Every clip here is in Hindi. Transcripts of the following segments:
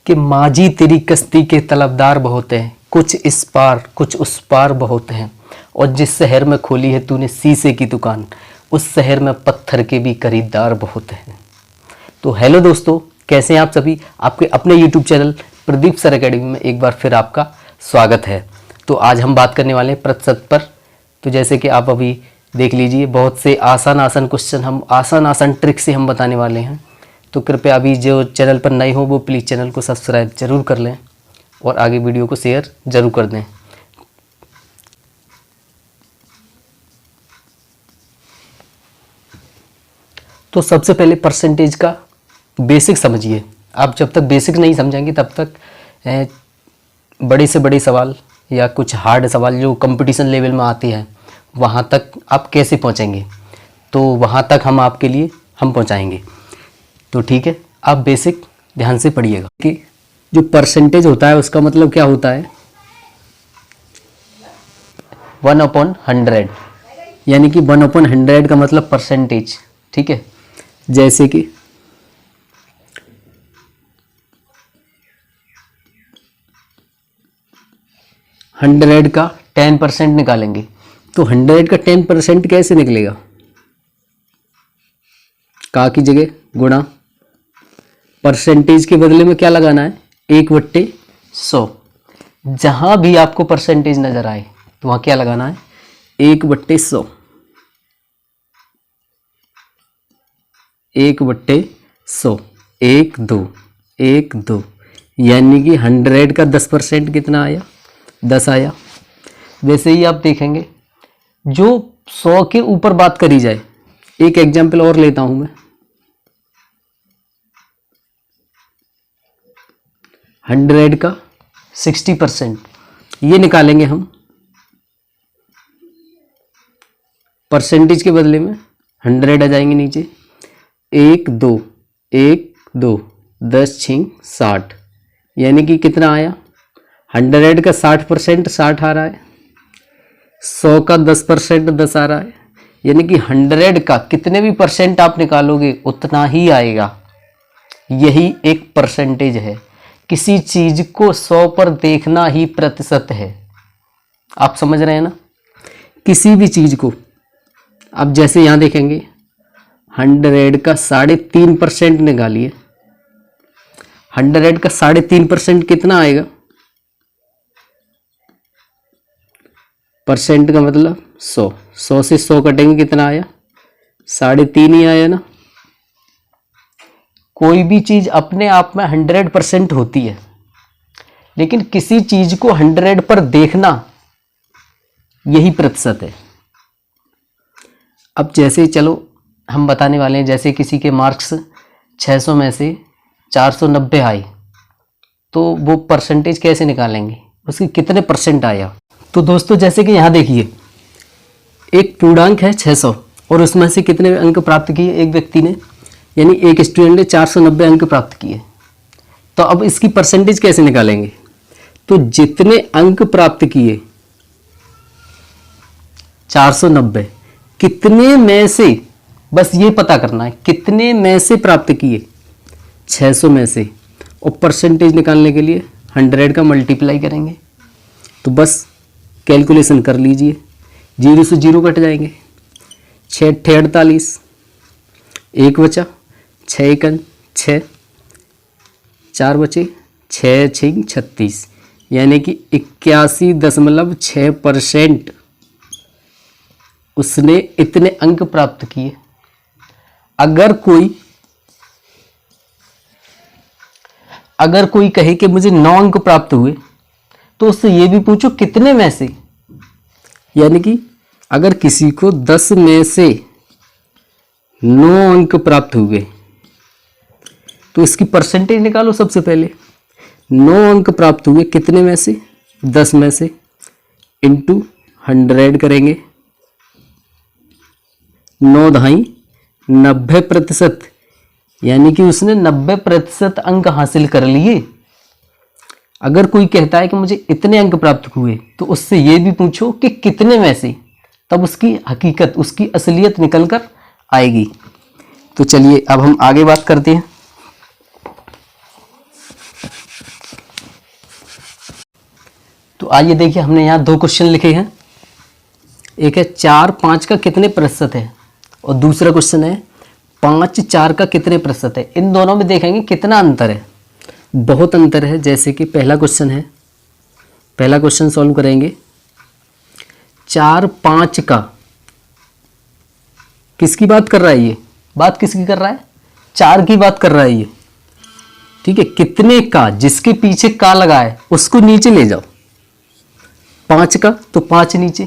कि माझी तेरी कश्ती के तलबदार बहुत हैं, कुछ इस पार कुछ उस पार बहुत हैं, और जिस शहर में खोली है तूने शीशे की दुकान, उस शहर में पत्थर के भी खरीदार बहुत हैं। तो हेलो दोस्तों, कैसे हैं आप सभी। आपके अपने YouTube channel Pradeep sir academy में एक बार फिर आपका स्वागत है। तो आज हम बात करने वाले हैं प्रतिशत पर। तो जैसे कि आप अभी देख लीजिए, बहुत से आसान क्वेश्चन हम आसान ट्रिक से हम बताने वाले हैं। तो कृपया अभी जो चैनल पर नए हो वो प्लीज़ चैनल को सब्सक्राइब जरूर कर लें और आगे वीडियो को शेयर जरूर कर दें। तो सबसे पहले परसेंटेज का बेसिक समझिए। आप जब तक बेसिक नहीं समझेंगे तब तक बड़े से बड़े सवाल या कुछ हार्ड सवाल जो कंपटीशन लेवल में आते हैं वहाँ तक आप कैसे पहुँचेंगे। तो वहाँ तक हम आपके लिए हम पहुँचाएंगे। तो ठीक है, आप बेसिक ध्यान से पढ़िएगा कि जो परसेंटेज होता है उसका मतलब क्या होता है। 1/100, यानी कि 1/100 का मतलब परसेंटेज। ठीक है, जैसे कि 100 का 10% निकालेंगे तो 100 का 10% कैसे निकलेगा। का की जगह गुणा, परसेंटेज के बदले में क्या लगाना है 1/100। जहां भी आपको परसेंटेज नजर आए तो वहां क्या लगाना है 1/100। 1/100 1 2 1 2, यानी कि 100 का 10% कितना आया 10 आया। वैसे ही आप देखेंगे जो 100 के ऊपर बात करी जाए, एक एग्जाम्पल और लेता हूं मैं। 100 का 60% ये निकालेंगे हम। परसेंटेज के बदले में 100 आ जाएंगे नीचे। 1 2 1 2 10 6 60, यानी कि कितना आया 100 का 60% 60 आ रहा है, 100 का 10% 10 आ रहा है, यानी कि 100 का कितने भी परसेंट आप निकालोगे उतना ही आएगा। यही एक परसेंटेज है। किसी चीज को 100 पर देखना ही प्रतिशत है। आप समझ रहे हैं ना, किसी भी चीज को। अब जैसे यहां देखेंगे 100 का 3.5% निकालिए। 100 का 3.5% कितना आएगा। परसेंट का मतलब 100, 100 से 100 कटेंगे कितना आया 3.5 ही आया ना। कोई भी चीज अपने आप में 100% होती है, लेकिन किसी चीज को 100 पर देखना यही प्रतिशत है। अब जैसे चलो हम बताने वाले हैं, जैसे किसी के मार्क्स 600 में से 490 आए तो वो परसेंटेज कैसे निकालेंगे, उसके कितने परसेंट आया। तो दोस्तों जैसे कि यहाँ देखिए, एक पूर्णांक है 600 और उसमें से कितने अंक प्राप्त किए एक व्यक्ति ने, यानी एक स्टूडेंट ने 490 अंक प्राप्त किए। तो अब इसकी परसेंटेज कैसे निकालेंगे। तो जितने अंक प्राप्त किए 490, कितने में से, बस ये पता करना है कितने में से प्राप्त किए 600 में से, और परसेंटेज निकालने के लिए 100 का मल्टीप्लाई करेंगे। तो बस कैलकुलेशन कर लीजिए, 0 से 0 कट जाएंगे। 6 48, एक बचा, 6 1 6, 4 बचे, 6 6 36, यानी कि 81.6% उसने इतने अंक प्राप्त किए। अगर कोई कहे कि मुझे 9 अंक प्राप्त हुए तो उससे ये भी पूछो कितने में से, यानी कि अगर किसी को 10 में से 9 अंक प्राप्त हुए तो इसकी परसेंटेज निकालो। सबसे पहले 9 अंक प्राप्त हुए कितने में से 10 में से, इंटू 100 करेंगे। 9 ढाई 90%, यानी कि उसने 90% अंक हासिल कर लिए। अगर कोई कहता है कि मुझे इतने अंक प्राप्त हुए तो उससे ये भी पूछो कि कितने में से, तब उसकी हकीकत, उसकी असलियत निकल कर आएगी। तो चलिए अब हम आगे बात करते हैं। तो आइए देखिए, हमने यहाँ 2 क्वेश्चन लिखे हैं। एक है 4 5 का कितने प्रतिशत है और दूसरा क्वेश्चन है 5 4 का कितने प्रतिशत है। इन दोनों में देखेंगे कितना अंतर है। बहुत अंतर है। जैसे कि पहला क्वेश्चन है, पहला क्वेश्चन सॉल्व करेंगे। 4 5 का किसकी बात कर रहा है? ये बात किसकी कर रहा है? 4 की बात कर रहा है ये, ठीक है। कितने का, जिसके पीछे का लगा है उसको नीचे ले जाओ। 5 का तो 5 नीचे।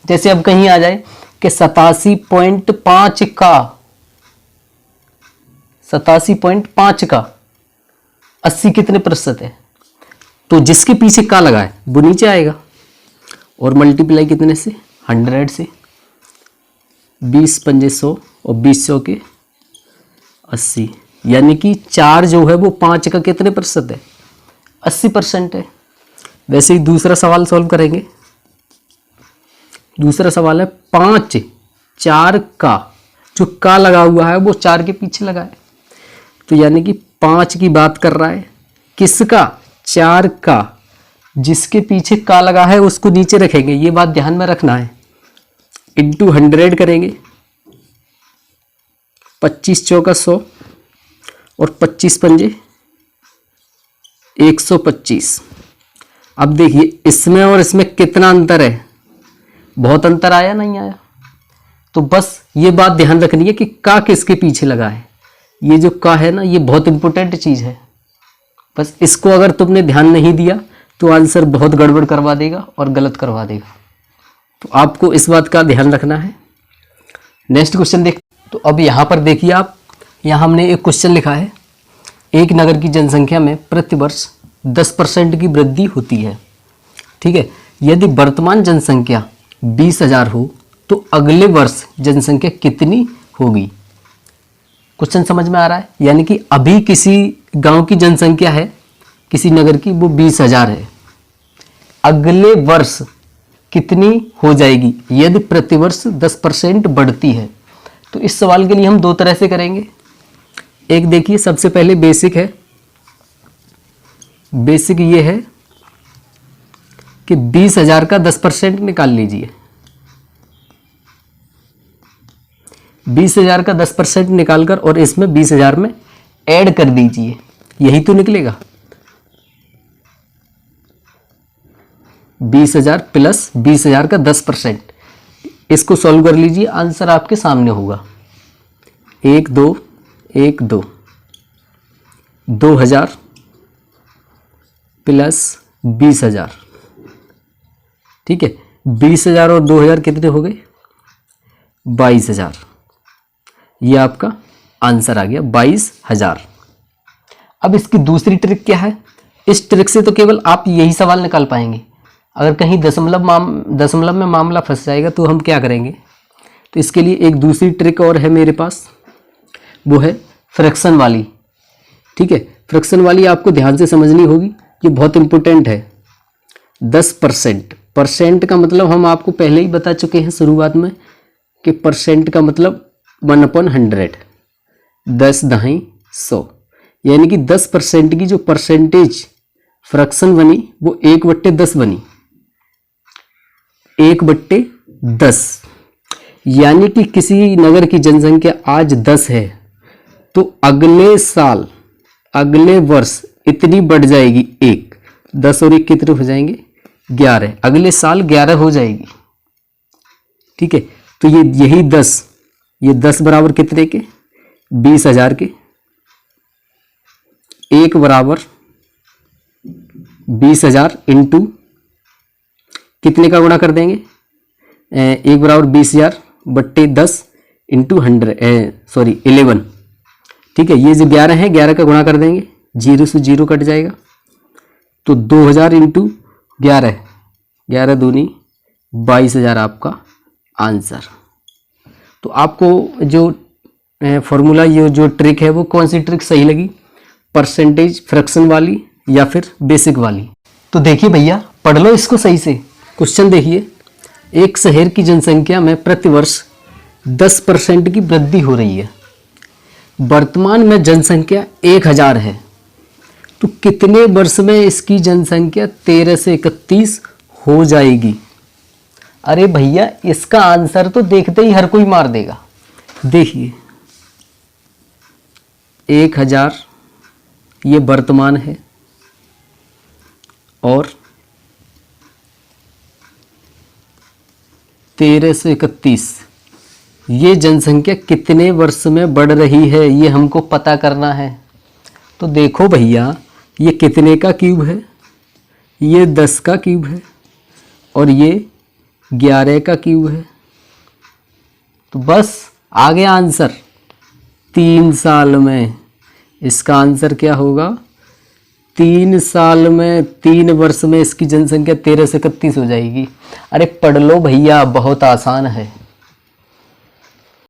जैसे अब कहीं आ जाए कि 87.5 का, 87.5 का 80 कितने प्रतिशत है, तो जिसके पीछे का लगा है वो नीचे आएगा। और मल्टीप्लाई कितने से? 100 से। 20 पंजे 100 और 20 100 के 80, यानी कि 4 जो है वो 5 का कितने प्रतिशत है? 80% है। वैसे ही दूसरा सवाल सॉल्व करेंगे। दूसरा सवाल है 5 4 का, जो का लगा हुआ है वो 4 के पीछे लगा है, तो यानी कि 5 की बात कर रहा है। किसका? 4 का। जिसके पीछे का लगा है उसको नीचे रखेंगे, ये बात ध्यान में रखना है। इंटू 100 करेंगे। 25 चौका 100 और 25 पंजे 125। अब देखिए इसमें और इसमें कितना अंतर है। बहुत अंतर आया? नहीं आया। तो बस ये बात ध्यान रखनी है कि का किसके पीछे लगा है। ये जो का है ना, ये बहुत इंपॉर्टेंट चीज है। बस इसको अगर तुमने ध्यान नहीं दिया तो आंसर बहुत गड़बड़ करवा देगा और गलत करवा देगा। तो आपको इस बात का ध्यान रखना है। नेक्स्ट क्वेश्चन देख। तो अब यहाँ पर देखिए आप, यहाँ हमने एक क्वेश्चन लिखा है। एक नगर की जनसंख्या में प्रतिवर्ष 10% की वृद्धि होती है, ठीक है। यदि वर्तमान जनसंख्या 20,000 हो तो अगले वर्ष जनसंख्या कितनी होगी? क्वेश्चन समझ में आ रहा है? यानी कि अभी किसी गांव की जनसंख्या है, किसी नगर की, वो 20,000 है। अगले वर्ष कितनी हो जाएगी यदि प्रतिवर्ष 10% बढ़ती है? तो इस सवाल के लिए हम 2 तरह से करेंगे। एक देखिए, सबसे पहले बेसिक है। बेसिक ये है कि 20,000 का 10% निकाल लीजिए। 20,000 का 10% निकालकर और इसमें 20,000 में ऐड कर दीजिए, यही तो निकलेगा। 20,000 प्लस 20,000 का 10%, इसको सॉल्व कर लीजिए, आंसर आपके सामने होगा। 1 2 1 2 2,000 प्लस 20,000, ठीक है। 20,000 और 2,000 कितने हो गए? 22,000। ये आपका आंसर आ गया, 22,000। अब इसकी दूसरी ट्रिक क्या है? इस ट्रिक से तो केवल आप यही सवाल निकाल पाएंगे। अगर कहीं दशमलव में मामला फंस जाएगा तो हम क्या करेंगे? तो इसके लिए एक दूसरी ट्रिक और है मेरे पास, वो है फ्रैक्शन वाली, ठीक है। फ्रैक्शन वाली आपको ध्यान से समझनी होगी, ये बहुत इंपॉर्टेंट है। 10%, परसेंट का मतलब हम आपको पहले ही बता चुके हैं शुरुआत में कि परसेंट का मतलब 1/100, 10 दहाई 100, यानी कि 10% की जो परसेंटेज फ्रैक्शन बनी वो 1/10 बनी, 1/10। यानी कि किसी नगर की जनसंख्या आज 10 है तो अगले साल, अगले वर्ष इतनी बढ़ जाएगी 1, 10 और 1 कितने हो जाएंगे? 11। अगले साल 11 हो जाएगी, ठीक है। तो ये यही 10, ये 10 बराबर कितने के? 20,000 के। 1 बराबर 20,000 इंटू कितने का गुणा कर देंगे? 1 बराबर 20,000 बट्टे 10 इंटू 11, ठीक है। ये जो 11 है, 11 का गुणा कर देंगे, 0 से 0 कट जाएगा, तो 2,000 इंटू 11, 11 दूनी 22,000 आपका आंसर। तो आपको जो फॉर्मूला, ये जो ट्रिक है, वो कौन सी ट्रिक सही लगी? परसेंटेज फ्रैक्शन वाली या फिर बेसिक वाली? तो देखिए भैया, पढ़ लो इसको सही से। क्वेश्चन देखिए, एक शहर की जनसंख्या में प्रतिवर्ष 10% की वृद्धि हो रही है। वर्तमान में जनसंख्या 1,000 है तो कितने वर्ष में इसकी जनसंख्या 13 से 31 हो जाएगी? अरे भैया इसका आंसर तो देखते ही हर कोई मार देगा। देखिए 1000 ये वर्तमान है और 13 से 31 ये जनसंख्या कितने वर्ष में बढ़ रही है ये हमको पता करना है। तो देखो भैया ये कितने का क्यूब है? ये 10 का क्यूब है और ये 11 का क्यूब है। तो बस आ गया आंसर 3 साल में। इसका आंसर क्या होगा? 3 साल में 3 वर्ष में इसकी जनसंख्या 13 से 31 हो जाएगी। अरे पढ़ लो भैया, बहुत आसान है।